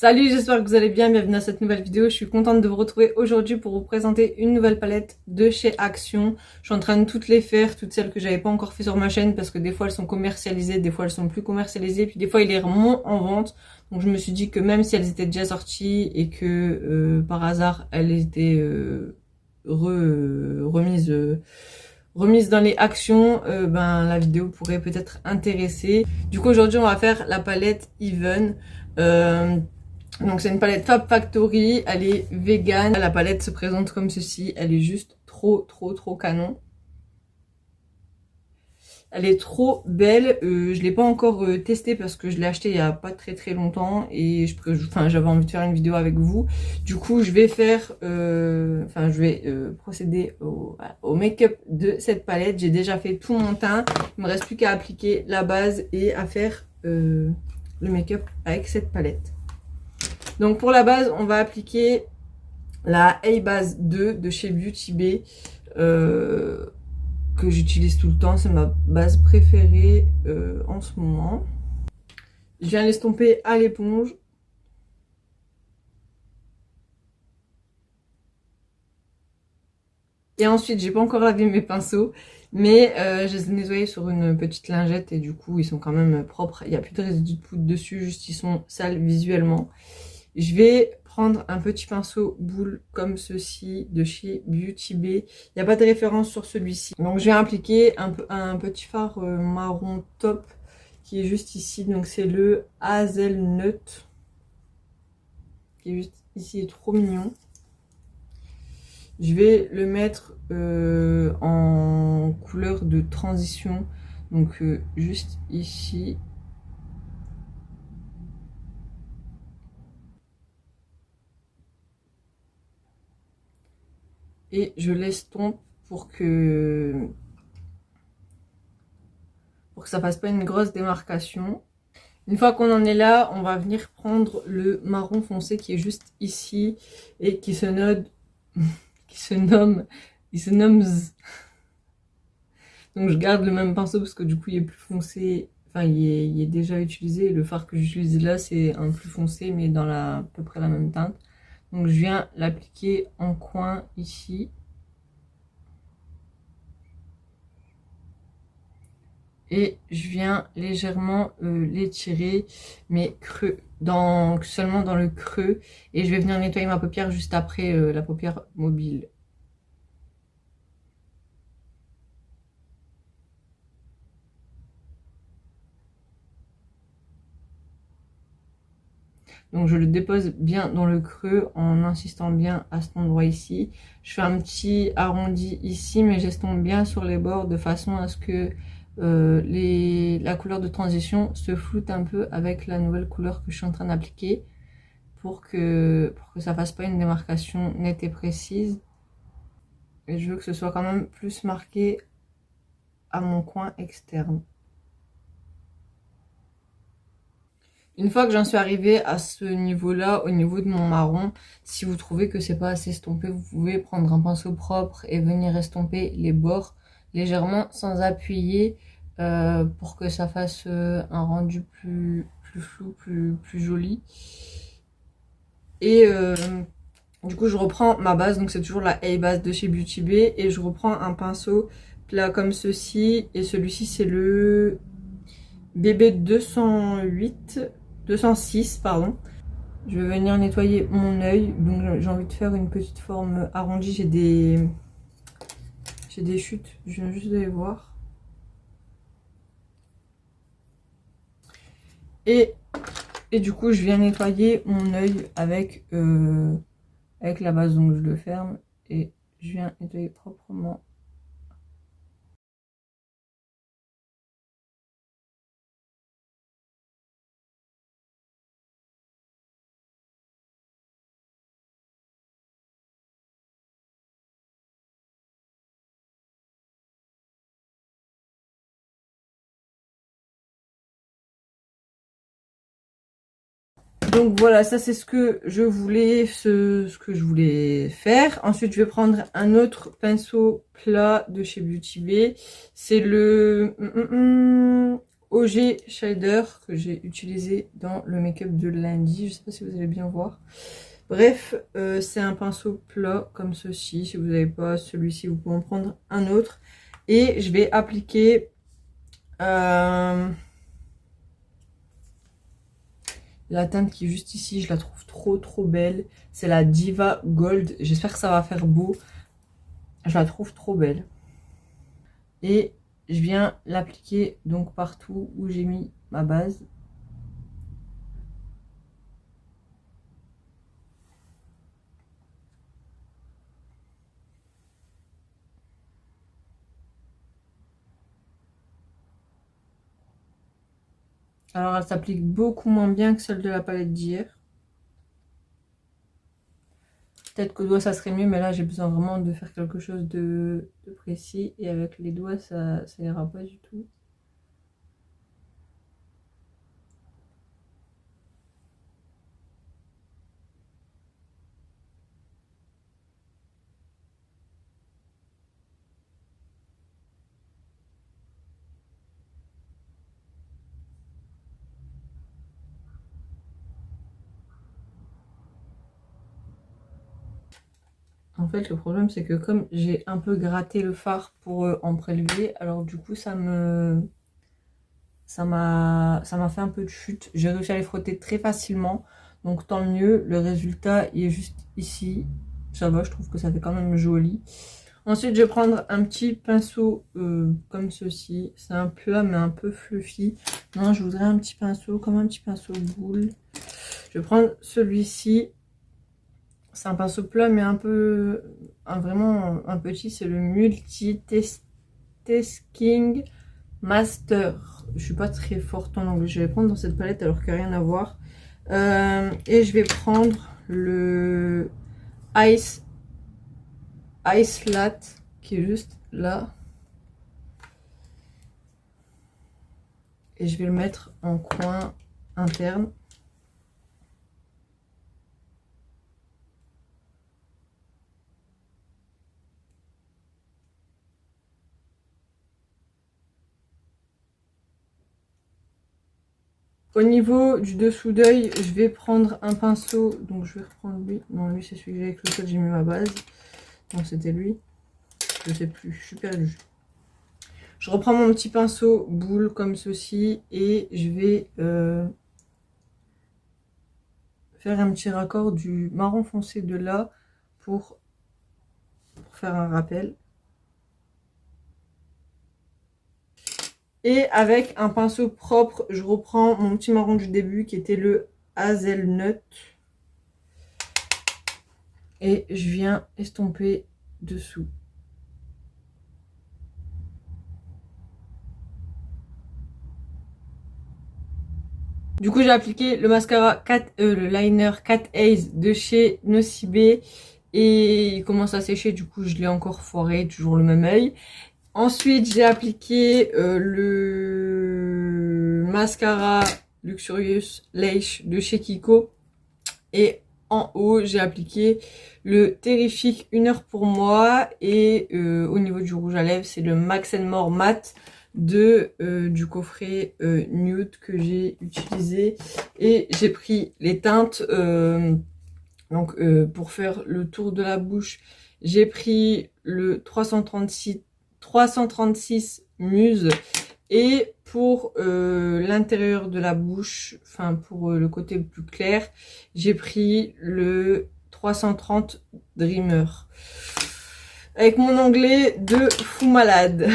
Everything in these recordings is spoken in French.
Salut, j'espère que vous allez bien, bienvenue à cette nouvelle vidéo. Je suis contente de vous retrouver aujourd'hui pour vous présenter une nouvelle palette de chez Action. Je suis en train de toutes les faire, toutes celles que j'avais pas encore fait sur ma chaîne parce que des fois elles sont commercialisées, des fois elles sont plus commercialisées, puis des fois ils les remontent en vente. Donc je me suis dit que même si elles étaient déjà sorties et que par hasard elles étaient remises dans les actions, ben la vidéo pourrait peut-être intéresser. Du coup aujourd'hui on va faire la palette Even. Donc c'est une palette Fab Factory, elle est vegan. La palette se présente comme ceci, elle est juste trop canon. Elle est trop belle, je l'ai pas encore testée parce que je l'ai acheté il y a pas très longtemps et j'avais envie de faire une vidéo avec vous. Du coup je vais faire, procéder au make-up de cette palette. J'ai déjà fait tout mon teint, il me reste plus qu'à appliquer la base et à faire le make-up avec cette palette. Donc pour la base, on va appliquer la A-Base 2 de chez Beauty Bay, que j'utilise tout le temps. C'est ma base préférée en ce moment. Je viens l'estomper à l'éponge. Et ensuite, j'ai pas encore lavé mes pinceaux, mais je les ai nettoyés sur une petite lingette et du coup, ils sont quand même propres. Il n'y a plus de résidus de poudre dessus, juste ils sont sales visuellement. Je vais prendre un petit pinceau boule comme ceci de chez Beauty Bay. Il n'y a pas de référence sur celui-ci. Donc je vais appliquer un petit fard marron top qui est juste ici. Donc c'est le Hazelnut qui est juste ici, il est trop mignon. Je vais le mettre en couleur de transition. Donc juste ici. Et je l'estompe pour que ça fasse pas une grosse démarcation. Une fois qu'on en est là, on va venir prendre le marron foncé qui est juste ici et qui se nomme Z. Donc je garde le même pinceau parce que du coup il est plus foncé, enfin il est déjà utilisé. Le fard que j'utilise là c'est un plus foncé mais dans à peu près la même teinte. Donc je viens l'appliquer en coin ici. Et je viens légèrement l'étirer, mais creux, seulement dans le creux. Et je vais venir nettoyer ma paupière juste après la paupière mobile. Donc je le dépose bien dans le creux en insistant bien à cet endroit ici. Je fais un petit arrondi ici, mais j'estompe bien sur les bords de façon à ce que la couleur de transition se floute un peu avec la nouvelle couleur que je suis en train d'appliquer pour que ça fasse pas une démarcation nette et précise. Et je veux que ce soit quand même plus marqué à mon coin externe. Une fois que j'en suis arrivée à ce niveau-là, au niveau de mon marron, si vous trouvez que c'est pas assez estompé, vous pouvez prendre un pinceau propre et venir estomper les bords légèrement sans appuyer pour que ça fasse un rendu plus flou, plus joli. Et du coup, je reprends ma base, donc c'est toujours la A-Base de chez Beauty Bay, et je reprends un pinceau plat comme ceci, et celui-ci c'est le BB 206, pardon. Je vais venir nettoyer mon œil, donc j'ai envie de faire une petite forme arrondie. J'ai des chutes, je viens juste de les voir. Et du coup, je viens nettoyer mon œil avec la base, donc je le ferme et je viens nettoyer proprement. Donc voilà, ça c'est ce que je voulais faire. Ensuite, je vais prendre un autre pinceau plat de chez Beauty Bay. C'est le OG Shader que j'ai utilisé dans le make-up de lundi. Je sais pas si vous allez bien voir. Bref, c'est un pinceau plat comme ceci. Si vous n'avez pas celui-ci, vous pouvez en prendre un autre. Et je vais appliquer la teinte qui est juste ici. Je la trouve trop belle. C'est la Diva Gold. J'espère que ça va faire beau. Je la trouve trop belle. Et je viens l'appliquer donc partout où j'ai mis ma base. Alors elle s'applique beaucoup moins bien que celle de la palette d'hier. Peut-être qu'au doigt ça serait mieux, mais là j'ai besoin vraiment de faire quelque chose de précis. Et avec les doigts ça ira pas du tout. En fait, le problème, c'est que comme j'ai un peu gratté le fard pour en prélever, alors du coup, ça m'a fait un peu de chute. J'ai réussi à les frotter très facilement, donc tant mieux. Le résultat, il est juste ici. Ça va, je trouve que ça fait quand même joli. Ensuite, je vais prendre un petit pinceau comme ceci. C'est un plat, mais un peu fluffy. Non, je voudrais un petit pinceau, comme un petit pinceau boule. Je vais prendre celui-ci. C'est un pinceau plat mais un peu vraiment un petit, c'est le Multitasking Master. Je suis pas très forte en anglais, je vais prendre dans cette palette alors qu'il n'y a rien à voir. Et je vais prendre le Ice Latte qui est juste là. Et je vais le mettre en coin interne. Au niveau du dessous d'œil, je vais prendre un pinceau. Donc je vais reprendre lui. Non, lui c'est celui avec lequel j'ai mis ma base. Non, c'était lui. Je sais plus, je suis perdue. Je reprends mon petit pinceau boule comme ceci. Et je vais faire un petit raccord du marron foncé de là pour faire un rappel. Et avec un pinceau propre, je reprends mon petit marron du début qui était le Hazelnut. Et je viens estomper dessous. Du coup, j'ai appliqué le mascara le liner Cat Eyes de chez Nocibé. Et il commence à sécher, du coup, je l'ai encore foiré, toujours le même œil. Ensuite, j'ai appliqué le mascara Luxurious Lash de chez Kiko. Et en haut, j'ai appliqué le Terrifique 1 heure pour moi. Et au niveau du rouge à lèvres, c'est le Max More Matte du coffret nude que j'ai utilisé. Et j'ai pris les teintes pour faire le tour de la bouche. J'ai pris le 336 Muse. Et pour l'intérieur de la bouche, enfin pour le côté plus clair, j'ai pris le 330 Dreamer. Avec mon anglais de fou malade.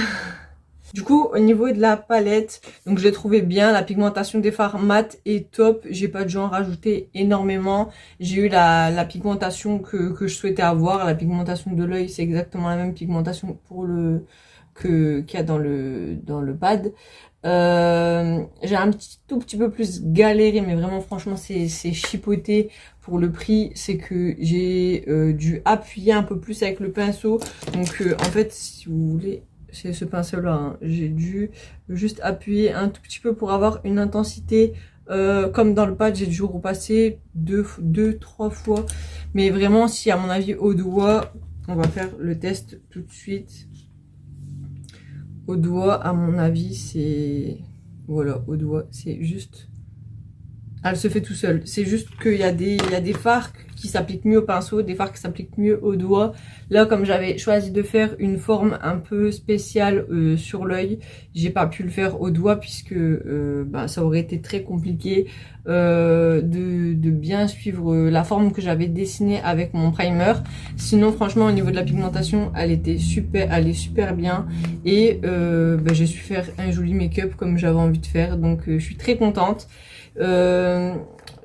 Du coup, au niveau de la palette, donc je l'ai trouvé bien. La pigmentation des fards mat est top. J'ai pas dû en rajouter énormément. J'ai eu la pigmentation que je souhaitais avoir. La pigmentation de l'œil, c'est exactement la même pigmentation pour qu'il y a dans le pad. J'ai un tout petit peu plus galéré, mais vraiment franchement c'est chipoté pour le prix. C'est que j'ai dû appuyer un peu plus avec le pinceau. Donc en fait, si vous voulez, c'est ce pinceau là, hein. J'ai dû juste appuyer un tout petit peu pour avoir une intensité comme dans le pad. J'ai dû repasser deux, trois fois. Mais vraiment, si à mon avis au doigt, on va faire le test tout de suite. Au doigt, à mon avis, c'est voilà, au doigt, c'est juste... Elle se fait tout seul. C'est juste qu'il y a des fards qui s'appliquent mieux au pinceau, des fards qui s'appliquent mieux au doigt. Là, comme j'avais choisi de faire une forme un peu spéciale sur l'œil, j'ai pas pu le faire au doigt puisque ça aurait été très compliqué de bien suivre la forme que j'avais dessinée avec mon primer. Sinon, franchement, au niveau de la pigmentation, elle est super bien. Et j'ai su faire un joli make-up comme j'avais envie de faire. Donc, je suis très contente.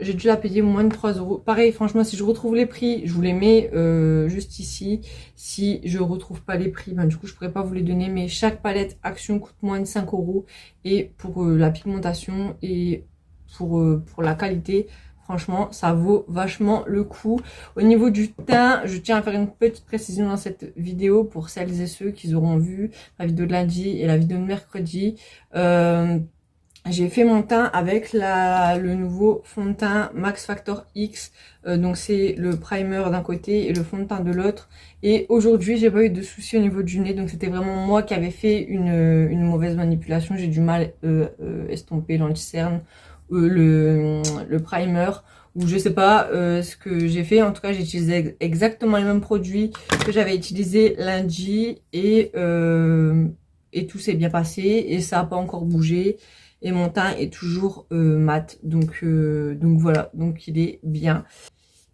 J'ai dû la payer moins de 3 euros. Pareil, franchement, si je retrouve les prix, je vous les mets juste ici. Si je retrouve pas les prix, du coup, je pourrais pas vous les donner. Mais chaque palette Action coûte moins de 5 euros. Et pour la pigmentation et pour la qualité, franchement, ça vaut vachement le coup. Au niveau du teint, je tiens à faire une petite précision dans cette vidéo pour celles et ceux qui auront vu la vidéo de lundi et la vidéo de mercredi. J'ai fait mon teint avec le nouveau fond de teint Max Factor X. Donc c'est le primer d'un côté et le fond de teint de l'autre. Et aujourd'hui, j'ai pas eu de soucis au niveau du nez. Donc c'était vraiment moi qui avais fait une mauvaise manipulation. J'ai du mal estomper l'anti-cerne, le primer. Ou je sais pas ce que j'ai fait. En tout cas, j'ai utilisé exactement les mêmes produits que j'avais utilisé lundi. Et tout s'est bien passé. Et ça n'a pas encore bougé. Et mon teint est toujours mat, donc voilà, donc il est bien.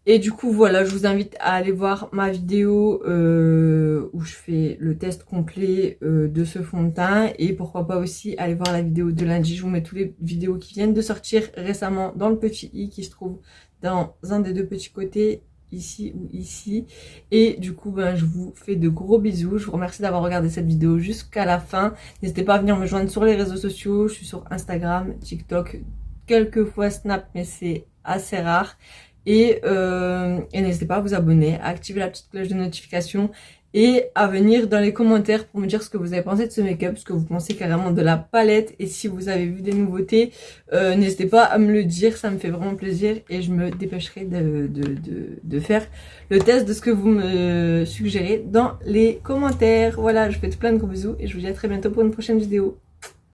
Et du coup voilà, je vous invite à aller voir ma vidéo où je fais le test complet de ce fond de teint. Et pourquoi pas aussi aller voir la vidéo de lundi. Je vous mets toutes les vidéos qui viennent de sortir récemment dans le petit i qui se trouve dans un des deux petits côtés, ici ou ici. Et du coup je vous fais de gros bisous. Je vous remercie d'avoir regardé cette vidéo jusqu'à la fin. N'hésitez pas à venir me joindre sur les réseaux sociaux. Je suis sur Instagram, TikTok, quelquefois Snap, mais c'est assez rare. Et n'hésitez pas à vous abonner, à activer la petite cloche de notification et à venir dans les commentaires pour me dire ce que vous avez pensé de ce make-up, ce que vous pensez carrément de la palette. Et si vous avez vu des nouveautés, n'hésitez pas à me le dire, ça me fait vraiment plaisir. Et je me dépêcherai de faire le test de ce que vous me suggérez dans les commentaires. Voilà, je vous fais plein de gros bisous et je vous dis à très bientôt pour une prochaine vidéo.